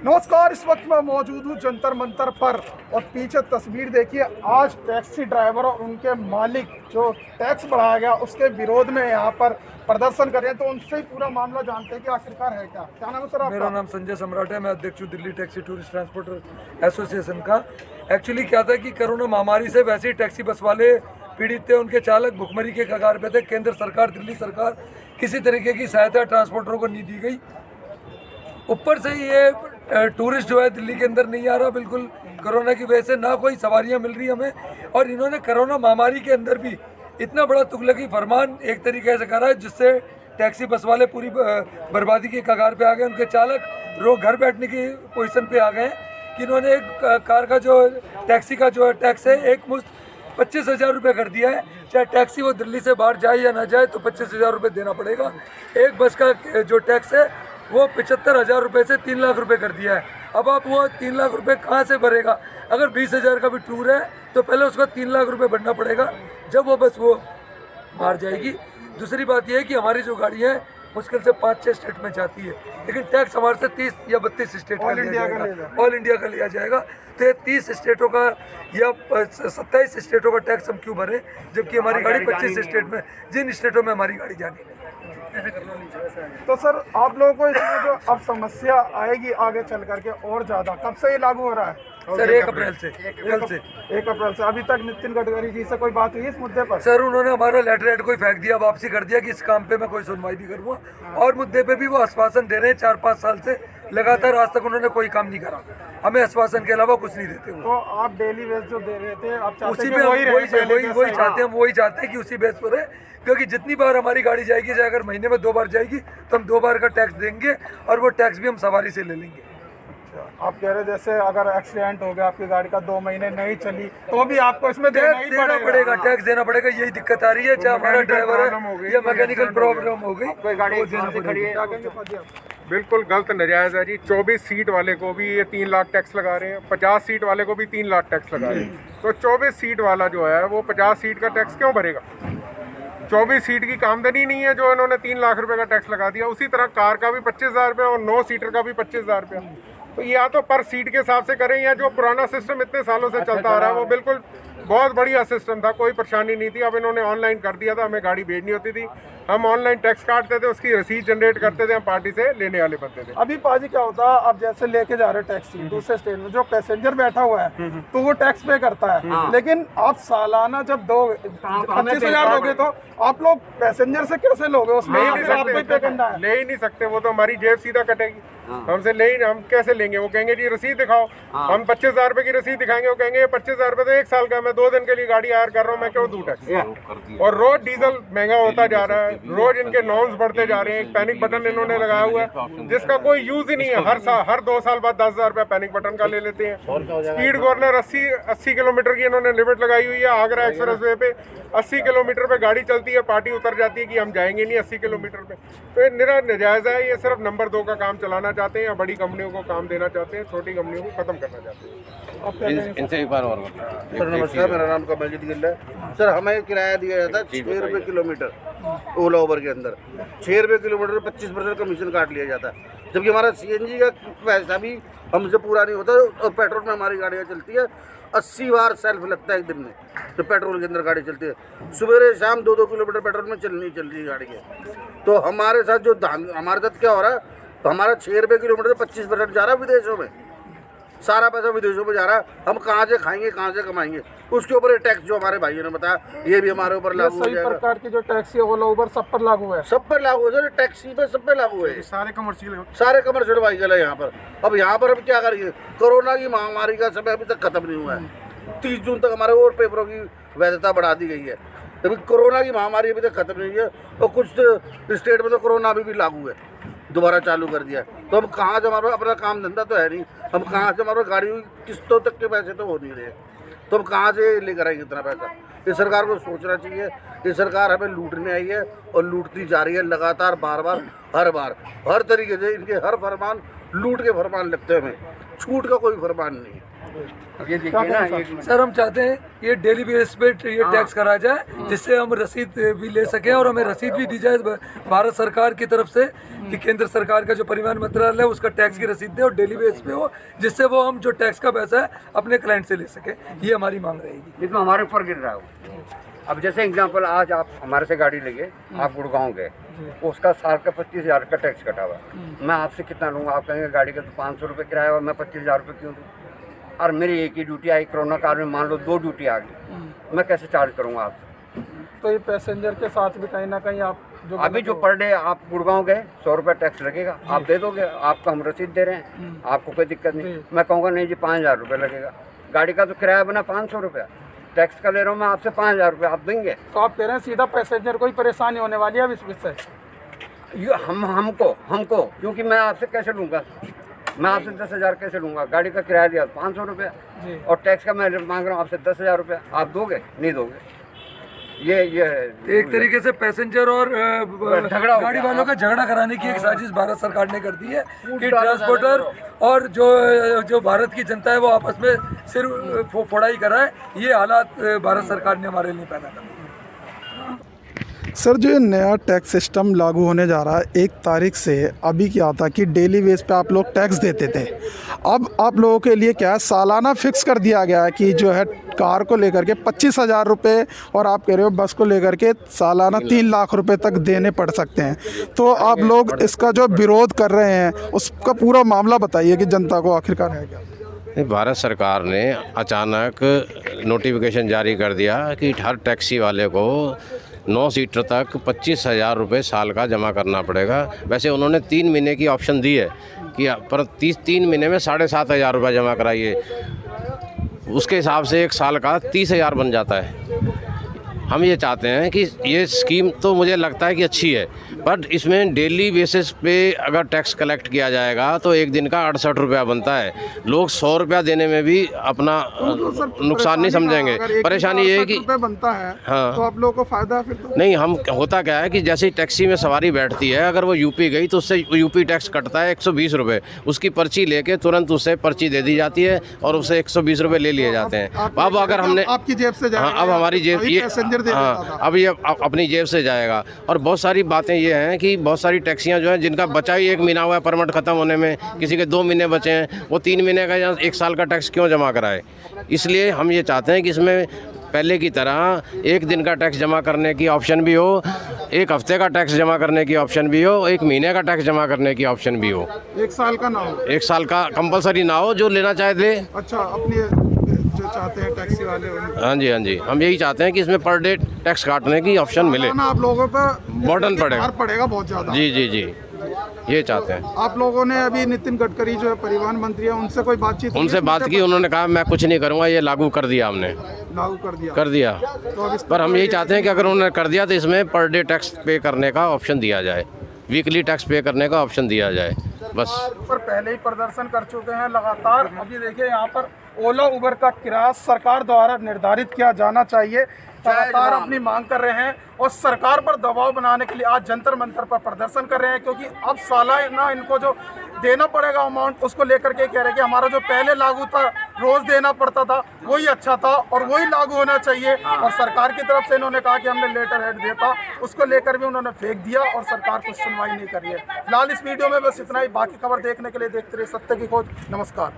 नमस्कार, इस वक्त मैं मौजूद हूँ जंतर मंतर पर और पीछे तस्वीर देखिए। आज टैक्सी ड्राइवर और उनके मालिक जो टैक्स बढ़ाया गया उसके विरोध में यहाँ पर प्रदर्शन कर रहे हैं, तो उनसे ही पूरा मामला जानते हैं कि आखिरकार है क्या। क्या नाम है सर आपका? मेरा नाम संजय सम्राट है। मैं अध्यक्ष हूँ Delhi taxi tourist transporter association का। एक्चुअली क्या था कि कोरोना महामारी से वैसे ही टैक्सी बस वाले पीड़ित थे, उनके चालक भुखमरी के कगार पे थे। केंद्र सरकार, दिल्ली सरकार किसी तरीके की सहायता ट्रांसपोर्टरों को नहीं दी गई। ऊपर से ये टूरिस्ट जो है दिल्ली के अंदर नहीं आ रहा, बिल्कुल कोरोना की वजह से ना कोई सवारियां मिल रही हमें। और इन्होंने कोरोना महामारी के अंदर भी इतना बड़ा तुगलकी फरमान एक तरीके से करा है जिससे टैक्सी बस वाले पूरी बर्बादी के कगार पे आ गए। उनके चालक घर बैठने की पोजीशन पे आ गए हैं कि इन्होंने एक कार का जो टैक्सी का जो टैक्स है एक मुश्त 25,000 रुपये कर दिया है। चाहे टैक्सी वो दिल्ली से बाहर जाए या ना जाए तो 25,000 रुपये देना पड़ेगा। एक बस का जो टैक्स है वो 75,000 रुपये से 3 लाख रुपये कर दिया है। अब आप वो 3 लाख रुपये कहाँ से भरेगा? अगर 20,000 का भी टूर है तो पहले उसको 3 लाख रुपये भरना पड़ेगा जब वो बस वो बाहर जाएगी। दूसरी बात यह है कि हमारी जो गाड़ी है मुश्किल से 5-6 स्टेट में जाती है, लेकिन टैक्स हमारे से 30 या 32 स्टेट का लिया जाएगा, ऑल इंडिया का लिया जाएगा। तो ये 30 स्टेटों का या 27 स्टेटों का टैक्स हम क्यों भरें, जबकि हमारी गाड़ी 25 स्टेट में, जिन स्टेटों में हमारी गाड़ी जानी है। तो सर आप लोगों को इसमें जो अब समस्या आएगी आगे चल करके और ज़्यादा, कब से ये लागू हो रहा है? सर 1 अप्रैल से। 1 अप्रैल से। अभी तक नितिन गडकरी जी से कोई बात हुई इस मुद्दे पर? सर उन्होंने हमारा लेटर कोई फेंक दिया, वापसी कर दिया कि इस काम पे मैं कोई सुनवाई नहीं करूँगा। और मुद्दे पे भी वो आश्वासन दे रहे हैं 4-5 साल से लगातार, आज तक उन्होंने कोई काम नहीं करा। हमें आश्वासन के अलावा कुछ नहीं देते। तो आप डेली बेस जो दे रहे थे आप उसी पे वही चाहते हैं कि उसी बेस पर है, क्योंकि जितनी बार हमारी गाड़ी जाएगी, चाहे अगर महीने में 2 बार जाएगी तो हम 2 बार का टैक्स देंगे और वो टैक्स भी हम सवारी से ले लेंगे। आप कह रहे जैसे अगर एक्सीडेंट हो गया आपकी गाड़ी का 2 महीने नहीं चली तो भी आपको इसमें देना पड़ेगा, टैक्स देना पड़ेगा। यही दिक्कत आ रही है, चाहे हमारा ड्राइवर है या मैकेनिकल प्रॉब्लम हो गई। बिल्कुल गलत नजायज़ है जी। 24 सीट वाले को भी ये 3 लाख टैक्स लगा रहे हैं, 50 सीट वाले को भी 3 लाख टैक्स लगा रहे हैं। तो 24 सीट वाला जो है वो 50 सीट का टैक्स क्यों भरेगा? 24 सीट की आमदनी नहीं है जो इन्होंने 3 लाख रुपए का टैक्स लगा दिया। उसी तरह कार का भी 25,000 रुपये और 9 सीटर का भी 25,000 रुपया। तो या तो पर सीट के हिसाब से करें, या जो पुराना सिस्टम इतने सालों से चलता आ रहा है वो बिल्कुल बहुत बढ़िया सिस्टम था, कोई परेशानी नहीं थी। अब इन्होंने ऑनलाइन कर दिया था, हमें गाड़ी भेजनी होती थी, हम ऑनलाइन टैक्स काटते थे, उसकी रसीद जनरेट करते थे, हम पार्टी से लेने वाले बनते थे। अभी पाजी क्या होता है, आप जैसे लेके जा रहे हो टैक्सी दूसरे स्टेट में, जो पैसेंजर बैठा हुआ है तो वो टैक्स पे करता है, लेकिन आप सालाना जब 25,000 दोगे तो आप लोग पैसेंजर से कैसे लोगे? उसमें आपको पे करना है। ले ही नहीं सकते, वो तो हमारी जेब सीधा कटेगी। हमसे ले ही, हम कैसे लेंगे? वो कहेंगे जी रसीद दिखाओ, हम 25,000 रुपए की रसीद दिखाएंगे, वो कहेंगे 25,000 रुपए तो 1 साल का, मैं 2 दिन के लिए गाड़ी हायर कर रहा हूँ, मैं क्यों दूं टैक्स? और रोज डीजल महंगा होता जा रहा है, रोज इनके नॉर्म्स बढ़ते जा रहे हैं। एक पैनिक बटन इन्होंने लगाया हुआ है जिसका कोई यूज ही नहीं है। हर 2 साल बाद 10,000 रुपया पैनिक बटन का ले लेते हैं। स्पीड गवर्नर 80 किलोमीटर की इन्होंने लिमिट लगाई हुई है। आगरा एक्सप्रेस वे पे 80 किलोमीटर पे गाड़ी चलती है, पार्टी उतर जाती है कि हम जाएंगे नहीं 80 किलोमीटर पे। तो ये निरा नजायज़ है। ये सिर्फ नंबर 2 का काम चलाना चाहते हैं या बड़ी कंपनियों को काम देना चाहते हैं, छोटी कंपनियों को खत्म करना चाहते हैं। इनसे एक बार और सर नमस्कार, मेरा नाम कमलजीत गिल है। सर हमें किराया दिया जाता है 6 रुपये किलोमीटर ओला उबर के अंदर। 6 रुपये किलोमीटर 25% कमीशन काट लिया जाता है, जबकि हमारा CNG का पैसा भी हमसे पूरा नहीं होता। और पेट्रोल में हमारी गाड़ियाँ चलती है 80 बार सेल्फ लगता है एक दिन में, तो पेट्रोल के अंदर गाड़ी चलती है। सुबह शाम 2-2 किलोमीटर पेट्रोल में चल रही है गाड़ी है। तो हमारे साथ जो हमारे साथ क्या हो रहा है, तो हमारा 6 रुपये किलोमीटर 25% जा रहा है विदेशों में, सारा पैसा विदेशों में जा रहा है। हम कहाँ से खाएंगे, कहाँ से कमाएंगे? उसके ऊपर टैक्स जो हमारे भाइयों ने बताया ये भी हमारे ऊपर लागू हो जाएगा। प्रकार की जो टैक्सी है ओला उबर सब पर लागू है, सब पर लागू है, टैक्सी पे सब पे लागू है। सारे कमर्शियल व्हीकल है यहाँ पर। अब यहाँ पर हम क्या करेंगे? कोरोना की महामारी का समय अभी तक खत्म नहीं हुआ है। 30 जून तक हमारे और पेपरों की वैधता बढ़ा दी गई है। अभी कोरोना की महामारी अभी तक खत्म नहीं हुई है और कुछ स्टेट में तो कोरोना अभी भी लागू है, दोबारा चालू कर दिया। तो हम कहाँ से, हमारा अपना काम धंधा तो है नहीं, हम कहाँ से, हमारे गाड़ी किस्तों तक के पैसे तो हो नहीं रहे, तो हम कहाँ से लेकर आएंगे इतना पैसा? ये सरकार को सोचना चाहिए। ये सरकार हमें लूटने आई है और लूटती जा रही है लगातार, बार-बार, हर बार, हर तरीके से। इनके हर फरमान लूट के फरमान लगते हैं, हमें छूट का कोई फरमान नहीं है। अब ये देखिए ना, ये सर हम चाहते हैं ये डेली बेस पे ये टैक्स करा जाए, जिससे हम रसीद भी ले सकें और हमें रसीद भी दी जाए भारत सरकार की तरफ से कि केंद्र सरकार का जो परिवहन मंत्रालय है उसका टैक्स की रसीद दे और डेली बेस पे हो, जिससे वो हम जो टैक्स का पैसा है अपने क्लाइंट से ले सकें। ये हमारी मांग रहेगी। ये तो हमारे ऊपर गिर रहा है वो। अब जैसे एग्जांपल, आज आप हमारे से गाड़ी लेंगे, आप गुड़गांव गए, उसका साल का 25,000 का टैक्स कटा हुआ, मैं आपसे कितना लूँगा? आप कहेंगे गाड़ी का तो 500 रुपये किराया और मैं 25,000 रुपये क्यों दूँ? और मेरी एक ही ड्यूटी आई, कोरोना काल में मान लो 2 ड्यूटी आ गई, मैं कैसे चार्ज करूँगा आपसे? तो ये पैसेंजर के साथ भी कहीं ना कहीं आप जो अभी जो पर डे आप गुड़गांव गए 100 रुपये टैक्स लगेगा, आप दे दोगे, आपको हम रसीद दे रहे हैं, आपको कोई दिक्कत नहीं। मैं कहूँगा नहीं जी 5,000 रुपये लगेगा, गाड़ी का तो किराया बना 500 रुपया, टैक्स का ले रहा हूँ मैं आपसे 5,000 रुपये, आप देंगे? तो आप कह रहे हैं सीधा पैसेंजर को ही परेशानी होने वाली है अब इस विषय? ये हमको क्योंकि मैं आपसे कैसे लूँगा? मैं आपसे 10,000 कैसे लूँगा? गाड़ी का किराया दिया 500 रुपया और टैक्स का मैं मांग रहा हूँ आपसे 10,000 रुपया, आप दोगे? नहीं दोगे। ये एक तरीके से पैसेंजर और गाड़ी वालों का झगड़ा कराने की एक साजिश भारत सरकार ने कर दी है कि ट्रांसपोर्टर और जो भारत की जनता है वो आपस में सिर फोड़ाई कराए। ये हालात भारत सरकार ने हमारे लिए पैदा कर। सर जो ये नया टैक्स सिस्टम लागू होने जा रहा है 1 तारीख से, अभी क्या था कि डेली बेस पे आप लोग टैक्स देते थे, अब आप लोगों के लिए क्या है सालाना फिक्स कर दिया गया है कि जो है कार को लेकर के 25,000 रुपये और आप कह रहे हो बस को लेकर के सालाना 3 लाख रुपए तक देने पड़ सकते हैं। तो आप लोग इसका जो विरोध कर रहे हैं उसका पूरा मामला बताइए कि जनता को आखिरकार है क्या? भारत सरकार ने अचानक नोटिफिकेशन जारी कर दिया कि हर टैक्सी वाले को 9 सीटर तक 25,000 रुपये साल का जमा करना पड़ेगा। वैसे उन्होंने 3 महीने की ऑप्शन दी है कि पर 3 महीने में 7,500 रुपये जमा कराइए, उसके हिसाब से 1 साल का 30,000 बन जाता है। हम ये चाहते हैं कि ये स्कीम तो मुझे लगता है कि अच्छी है, बट इसमें डेली बेसिस पे अगर टैक्स कलेक्ट किया जाएगा तो एक दिन का 68 रुपया बनता है। लोग 100 रुपया देने में भी अपना नुकसान नहीं समझेंगे। परेशानी ये है कि बनता है हाँ, तो आप लोगों को फायदा फिर तो नहीं, हम होता क्या है कि जैसे टैक्सी में सवारी बैठती है, अगर वो यूपी गई तो उससे यूपी टैक्स कटता है 120 रुपये, उसकी पर्ची लेके तुरंत उससे पर्ची दे दी जाती है और उससे 120 रुपये ले लिए जाते हैं। अब अगर हमने आपकी जेब से हाँ, अब हमारी जेब ये हाँ, अब ये अपनी जेब से जाएगा। और बहुत सारी बातें ये हैं कि बहुत सारी टैक्सियां जो हैं जिनका बचा ही 1 महीना हुआ है परमिट ख़त्म होने में, किसी के 2 महीने बचे हैं, वो 3 महीने का या 1 साल का टैक्स क्यों जमा कराए? इसलिए हम ये चाहते हैं कि इसमें पहले की तरह 1 दिन का टैक्स जमा करने की ऑप्शन भी हो, 1 हफ्ते का टैक्स जमा करने की ऑप्शन भी हो, 1 महीने का टैक्स जमा करने की ऑप्शन भी हो। 1 साल का ना हो, 1 साल का कंपलसरी ना हो, जो लेना चाहे ले। अच्छा, अपनी जो चाहते हैं टैक्सी वाले हाँ जी, हाँ जी, हम यही चाहते हैं कि इसमें पर डे टैक्स काटने की ऑप्शन मिले। आप लोगों पर बर्डन पड़ेगा बहुत ज़्यादा। जी जी जी, ये चाहते हैं। आप लोगों ने अभी नितिन गडकरी जो है परिवहन मंत्री है उनसे कोई बातचीत? उनसे बात की, उन्होंने कहा मैं कुछ नहीं करूँगा, ये लागू कर दिया हमने। लागू कर दिया तो पर हम यही चाहते हैं कि अगर उन्होंने कर दिया तो इसमें पर डे टैक्स पे करने का ऑप्शन दिया जाए, वीकली टैक्स पे करने का ऑप्शन दिया जाए बस। पर पहले ही प्रदर्शन कर चुके हैं लगातार। अभी देखिए यहाँ पर ओला उबर का किराया सरकार द्वारा निर्धारित किया जाना चाहिए, लगातार अपनी मांग कर रहे हैं और सरकार पर दबाव बनाने के लिए आज जंतर मंतर पर प्रदर्शन कर रहे हैं, क्योंकि अब सालाना इनको जो देना पड़ेगा अमाउंट उसको लेकर के कह रहे हैं कि हमारा जो पहले लागू था रोज देना पड़ता था वही अच्छा था और वही लागू होना चाहिए। और सरकार की तरफ से इन्होंने कहा कि हमने लेटर हेड दिया था, उसको लेकर भी उन्होंने फेंक दिया और सरकार कुछ सुनवाई नहीं कर रही है। फिलहाल इस वीडियो में बस इतना ही। बाकी खबर देखने के लिए देखते रहिए सत्य की खोज। नमस्कार।